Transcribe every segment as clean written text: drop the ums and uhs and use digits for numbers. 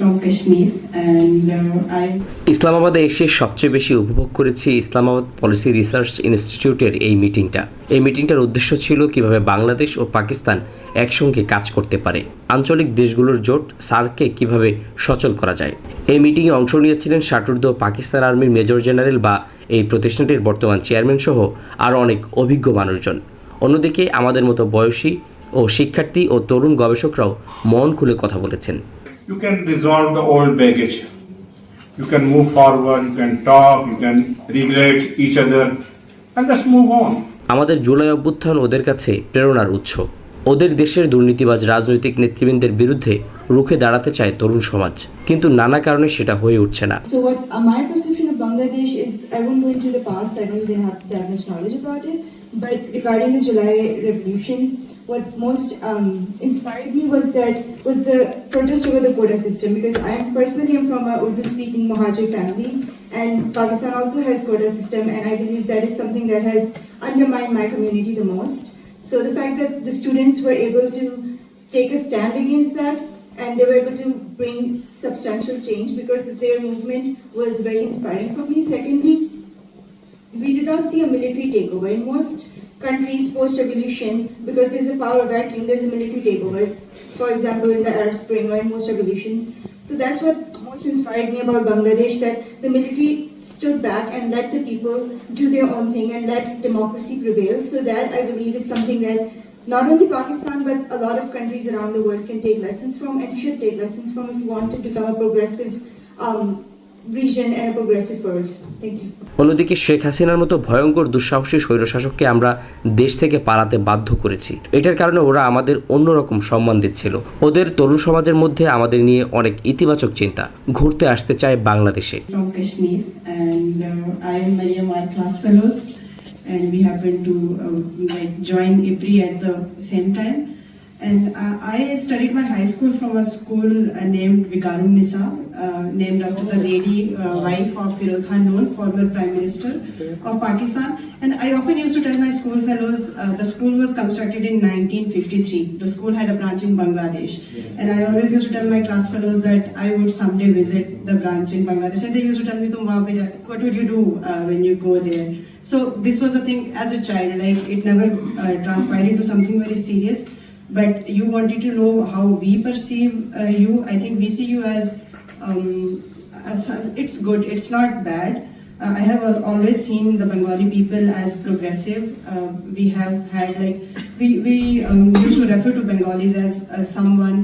from Kashmir and I ইসলামাবাদে এসে সবচেয়ে বেশি উপভোগ করেছি ইসলামাবাদ পলিসি রিসার্চ ইনস্টিটিউটের এই মিটিংটার উদ্দেশ্য ছিল কিভাবে বাংলাদেশ ও পাকিস্তান একসঙ্গে কাজ করতে পারে, আঞ্চলিক দেশগুলোর জোট সার্ককে কিভাবে সচল করা যায়। এই মিটিংয়ে অংশ নিয়েছিলেন ষাটোর্ধ্ব পাকিস্তান আর্মির মেজর জেনারেল বা এই প্রতিষ্ঠানটির বর্তমান চেয়ারম্যান সহ আরও অনেক অভিজ্ঞ মানুষজন। অন্যদিকে আমাদের মতো বয়সী ও শিক্ষার্থী ও তরুণ গবেষকরাও মন খুলে কথা বলেছেন। You can resolve the old baggage. You can move forward, you can talk, you can regulate each other, and just move on. আমাদের জুলাই অভ্যুত্থান ওদের কাছে প্রেরণার উৎস। ওদের দেশের দুর্নীতিবাজ রাজনৈতিক নেতৃবৃন্দের বিরুদ্ধে রুখে দাঁড়াতে চায় তরুণ সমাজ, কিন্তু নানা কারণে সেটা হয়ে উঠছে না। so what my perception of Bangladesh is, I won't go into the past, I don't even have that much knowledge about it, but regarding the July revolution, what most inspired me was the protest over the quota system, because I am personally from a Urdu speaking Mohajir family, and Pakistan also has quota system, and I believe that is something that has undermined my community the most. So the fact that the students were able to take a stand against that, and they were able to bring substantial change because of their movement, was very inspiring for me. Secondly, we did not see a military takeover. In most countries post-revolution, because there's a power vacuum, there's a military takeover. For example, in the Arab Spring or in most revolutions. So that's what most inspired me about Bangladesh, that the military stood back and let the people do their own thing and let democracy prevail. So that, I believe, is something that not only Pakistan but a lot of countries around the world can take lessons from and should take lessons from if you want to become a progressive region and a progressive world. Thank you. অন্যদিকে শেখ হাসিনার মতো ভয়ঙ্কর দুঃসাহসী স্বৈরশাসককে আমরা দেশ থেকে পালাতে বাধ্য করেছি। এটার কারণে ওরা আমাদের অন্যরকম সম্মান দিচ্ছিল। ওদের তরুণ সমাজের মধ্যে আমাদের নিয়ে অনেক ইতিবাচক চিন্তা, ঘুরতে আসতে চায় বাংলাদেশে। From Kashmir and I am Mariam, our class fellows, and we happen to join IPRI at the same time. And I studied my high school from a school named Vikarun Nisa, named after the lady wife of Firoz Khan Noor, former Prime Minister of Pakistan. And I often used to tell my school fellows, the school was constructed in 1953. The school had a branch in Bangladesh. And I always used to tell my class fellows that I would someday visit the branch in Bangladesh. And they used to tell me, what would you do when you go there? So this was the thing as a child, like it never transpired into something very serious. But you wanted to know how we perceive you. I think we see you as it's good, it's not bad. I have always seen the Bengali people as progressive. We have had we used to refer to Bengalis as someone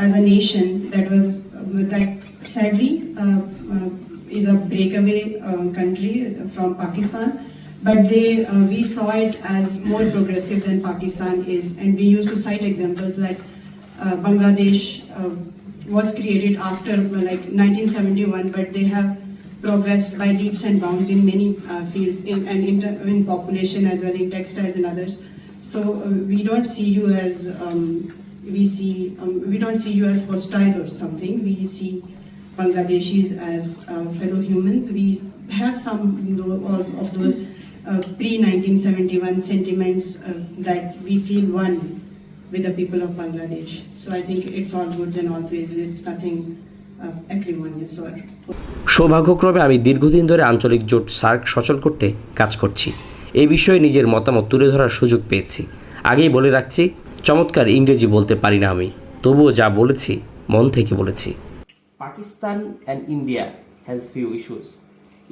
as a nation that was sadly is a breakaway country from Pakistan. But we saw it as more progressive than Pakistan is, and we used to cite examples like Bangladesh was created after 1971, but they have progressed by leaps and bounds in many fields, in population as well, in textiles and others. So we don't see you as we don't see you as hostile or something. We see Bangladeshis as fellow humans. We have some of those pre-1971 sentiments that we feel one with the people of Bangladesh. So I think it's all goods and all praises. It's nothing acrimonious or... সৌভাগ্যক্রমে আমি দীর্ঘদিন ধরে আঞ্চলিক জোট SAARC সচল করতে কাজ করছি। এই বিষয়ে নিজের মতামত তুলে ধরার সুযোগ পেয়েছি। আগেই বলে রাখছি, চমৎকার ইংরেজি বলতে পারি না আমি, তবুও যা বলেছি মন থেকে বলেছি। Pakistan and India has few issues.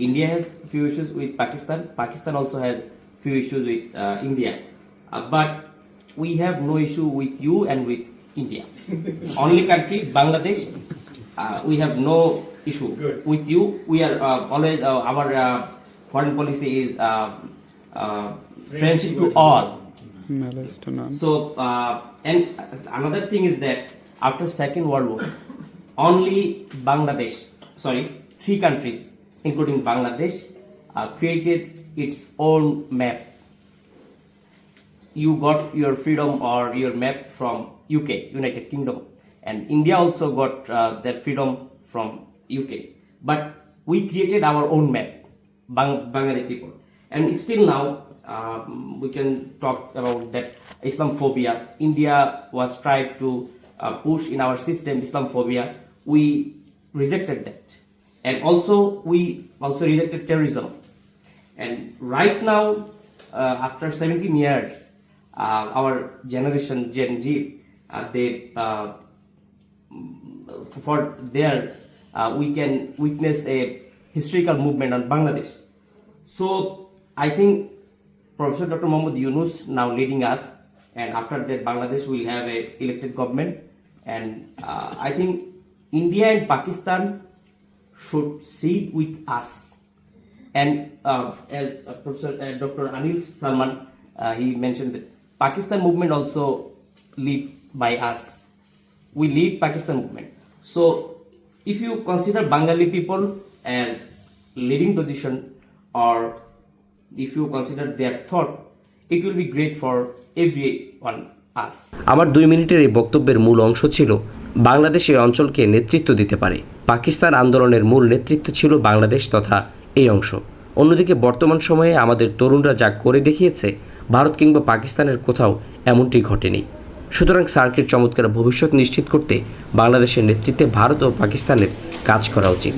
India has few issues with Pakistan. Pakistan also has few issues with India. But we have no issue with you and with India. Only country, Bangladesh, we have no issue with you. We are always, our foreign policy is friendship to all. So, and another thing is that after Second World War, only three countries including Bangladesh, created its own map. You got your freedom or your map from UK, United Kingdom, and India also got their freedom from UK. But we created our own map, Bengali people. And still now, we can talk about that Islamophobia. India was tried to push in our system Islamophobia, we rejected that. And also, we also rejected terrorism. And right now, after 17 years, our generation, Gen Z, we can witness a historical movement on Bangladesh. So I think Professor Dr. Mohammad Yunus now leading us, and after that Bangladesh will have a elected government, and I think India and Pakistan should sit with us. And as Professor Dr. Anil Salman, he mentioned that Pakistan movement also lead by us. We lead Pakistan movement. So if you consider Bengali people as leading position, or if you consider their thought, it will be great for everyone us. আমার 2 মিনিটের এই বক্তব্যের মূল অংশ ছিল বাংলাদেশ এই অঞ্চলকে নেতৃত্ব দিতে পারে। পাকিস্তান আন্দোলনের মূল নেতৃত্ব ছিল বাংলাদেশ তথা এই অংশ। অন্যদিকে বর্তমান সময়ে আমাদের তরুণরা যা করে দেখিয়েছে, ভারত কিংবা পাকিস্তানের কোথাও এমনটি ঘটেনি। সুতরাং সার্কের চমৎকার ভবিষ্যৎ নিশ্চিত করতে বাংলাদেশের নেতৃত্বে ভারত ও পাকিস্তানের কাজ করা উচিত।